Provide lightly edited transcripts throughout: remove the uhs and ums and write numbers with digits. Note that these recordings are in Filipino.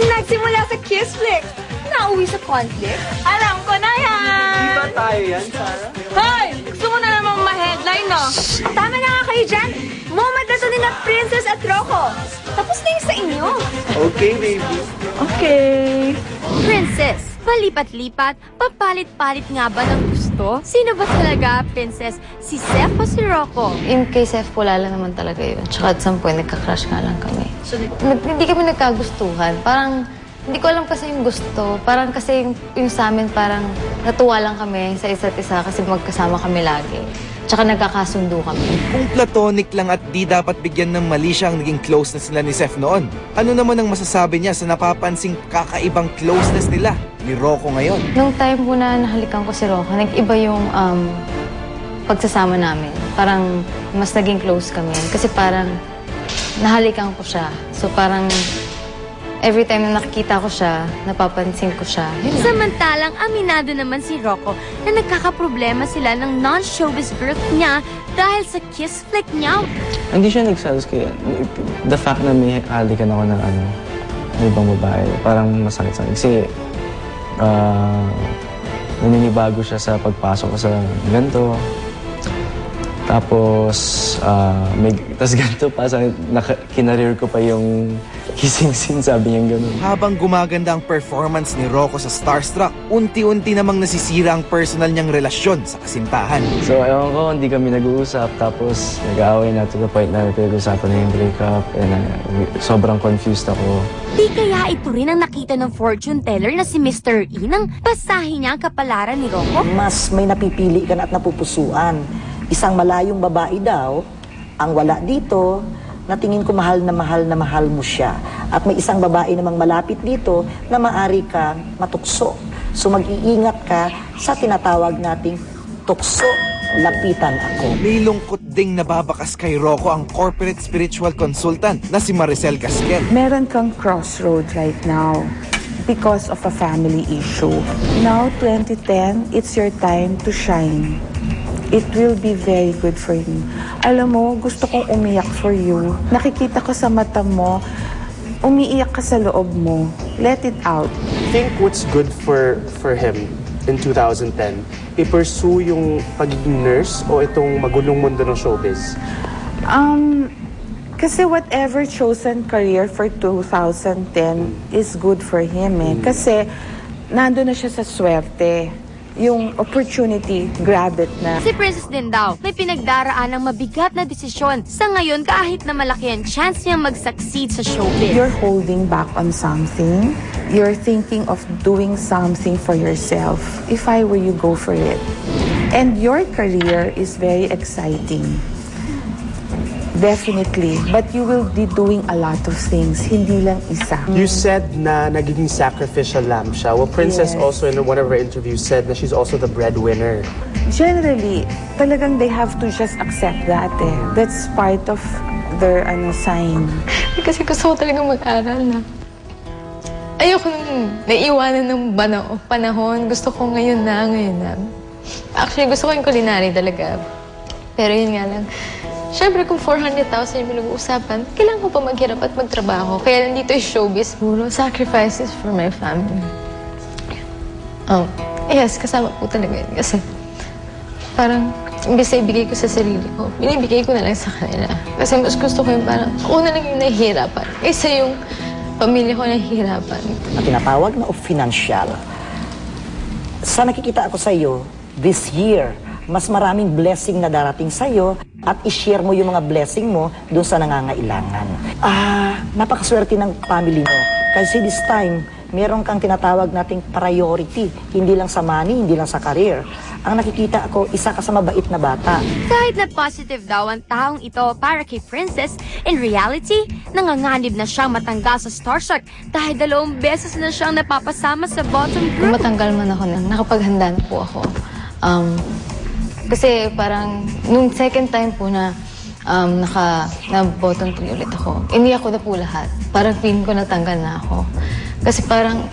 Nagsimula sa kiss flick, nauwi sa conflict. Alam ko na yan! Di ba tayo yan, Sarah? Hoy! Gusto mo na namang ma-headline, no? Tama na nga kayo dyan. Moment na to ni na Princess at Rocco. Tapos na yung sa inyo. Okay, baby. Okay. Princess, palipat-lipat, papalit-palit nga ba ng gusto? Sino ba talaga, Princess? Si Seth o si Rocco? In kay Seth, wala lang naman talaga yun. Tsaka at some point, nagka-crush nga lang kami. So, hindi kami nagkagustuhan. Parang, hindi ko alam kasi yung gusto. Parang kasi yung sa amin, parang natuwa lang kami sa isa't isa kasi magkasama kami lagi. Tsaka nagkakasundo kami. Kung platonic lang at di dapat bigyan ng mali siya ang naging closeness nila ni Seth noon, ano naman ang masasabi niya sa napapansing kakaibang closeness nila ni Rocco ngayon? Nung time po na nahalikan ko si Rocco, nag-iba yung pagsasama namin. Parang mas naging close kami. Kasi parang nahalikan ko siya. So parang every time na nakikita ko siya, napapansin ko siya. Samantalang aminado naman si Rocco na nagkakaproblema sila ng non-showbiz birth niya dahil sa kiss flick niya. Hindi siya nagsalos kaya. The fact na may halikan ako ng ng ibang babae, parang masakit sa akin. Kasi naninibago siya sa pagpasok ko sa ganito. Tapos, ganito pa, kinareer ko pa yung kissing scene, sabi niya gano'n. Habang gumaganda ang performance ni Rocco sa Starstruck, unti-unti namang nasisira ang personal niyang relasyon sa kasintahan. So, ewan ko, hindi kami nag-uusap. Tapos, nag-aaway na to the point na pinag-usapan na yung breakup. And sobrang confused ako. Di kaya ito rin ang nakita ng fortune teller na si Mr. E nang basahin niya ang kapalaran ni Rocco? Mas may napipili ka na at napupusuan. Isang malayong babae daw, ang wala dito, na tingin ko mahal na mahal mo siya. At may isang babae namang malapit dito na maari ka matukso. So mag-iingat ka sa tinatawag nating tukso, lapitan ako. May lungkot ding nababakas kay Rocco ang corporate spiritual consultant na si Maricel Casquel. Meron kang crossroad right now because of a family issue. Now, 2010, it's your time to shine. It will be very good for you. Alam mo, gusto kong umiyak for you. Nakikita ko sa mata mo, umiiyak ka sa loob mo. Let it out. I think what's good for him in 2010, i-pursue yung pagiging nurse o itong magulong mundo ng showbiz? Kasi whatever chosen career for 2010 is good for him eh. Kasi nandun na siya sa swerte. Yung opportunity, grab it na. Si Princess din daw, may pinagdaraan ng mabigat na desisyon. Sa ngayon, kahit na malaki ang chance niyang mag-succeed sa showbiz. You're holding back on something. You're thinking of doing something for yourself. If I were you, go for it. And your career is very exciting. Definitely. But you will be doing a lot of things, hindi lang isa. You said na nagiging sacrificial lamb siya. Well, Princess also in one of her interviews said that she's also the breadwinner. Generally, talagang they have to just accept that eh. That's part of their sign. Kasi gusto ko talagang mag-aral na. Ayoko nung naiiwanan ng panahon. Gusto ko ngayon na. Actually, gusto ko yung culinary talaga. Pero yun nga lang. Siyempre, kung 400,000 yung pinag-uusapan, kailangan ko pa maghirap at magtrabaho. Kaya nandito yung showbiz. Puro sacrifices for my family. Yes, kasama po talaga yun. Kasi parang, imbes na ibigay ko sa sarili ko, binibigay ko na lang sa kanila. Kasi mas gusto ko yung parang, ako na lang yung nahihirapan. Kaysa yung pamilya ko nahihirapan. Ang tinatawag na financial. Sa nakikita ako sa iyo, this year, mas maraming blessing na darating sa iyo at i-share mo yung mga blessing mo doon sa nangangailangan. Napakaswerte ng family mo. Kasi this time, meron kang tinatawag nating priority. Hindi lang sa money, hindi lang sa career. Ang nakikita ako, isa ka sa mabait na bata. Kahit na positive daw ang taong ito para kay Princess, in reality, nanganganib na siyang matanggal sa Starstruck dahil 2 beses na siyang napapasama sa bottom group. Kung matanggal man ako, nakapaghanda na po ako. Kasi parang, nung second time po na na-bottom 3 ulit ako, iniyak ko na po lahat. Parang feeling ko natanggal na ako. Kasi parang,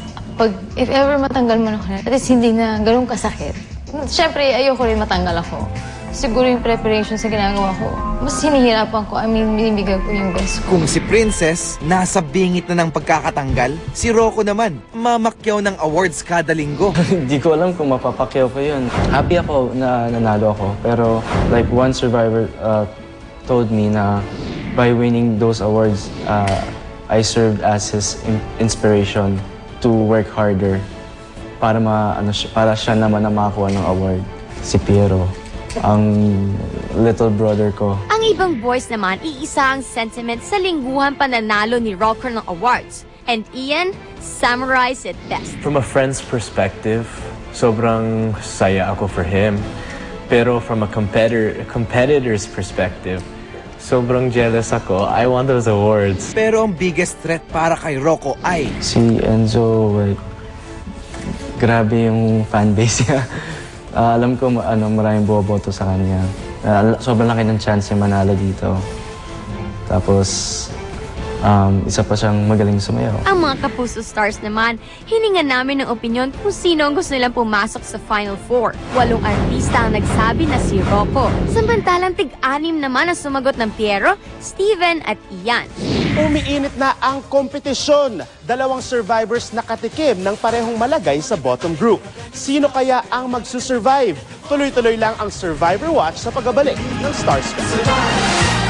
if ever matanggal man ako, at least hindi na ganun kasakit. Siyempre, ayoko rin matanggal ako. siguro yung preparation sa ginagawa ko, mas hinihirapan ko. Binibigay ko yung best ko. Kung si Princess nasa bingit na ng pagkakatanggal, si Rocco naman mamakyaw ng awards kada linggo. Hindi ko alam kung mapapakyaw ko yun. Happy ako na nanalo ako. Pero like one survivor told me na by winning those awards, I served as his inspiration to work harder para para siya naman na makakuha ng award. Si Piero, ang little brother ko. Ang ibang boys naman, iisa ang sentiment sa lingguhan pananalo ni Rocco ng awards. And Ian summarized it best. From a friend's perspective, sobrang saya ako for him. Pero from a competitor's perspective, sobrang jealous ako. I want those awards. Pero ang biggest threat para kay Rocco ay Si Enzo, like, grabe yung fanbase niya. Alam ko maraming boboto sa kanya. Sobrang laki ng chance niya manalo dito. Tapos, isa pa siyang magaling sumayaw. Ang mga Kapuso Stars naman, hiningan namin ng opinyon kung sino ang gusto nilang pumasok sa Final Four. 8 artista ang nagsabi na si Rocco. Samantalang tig-6 naman ang sumagot ng Piero, Steven at Ian. Umiinit na ang kompetisyon. 2 survivors nakatikim ng parehong malagay sa bottom group. Sino kaya ang magsusurvive? Tuloy-tuloy lang ang Survivor Watch sa pagbabalik ng Stars Fest.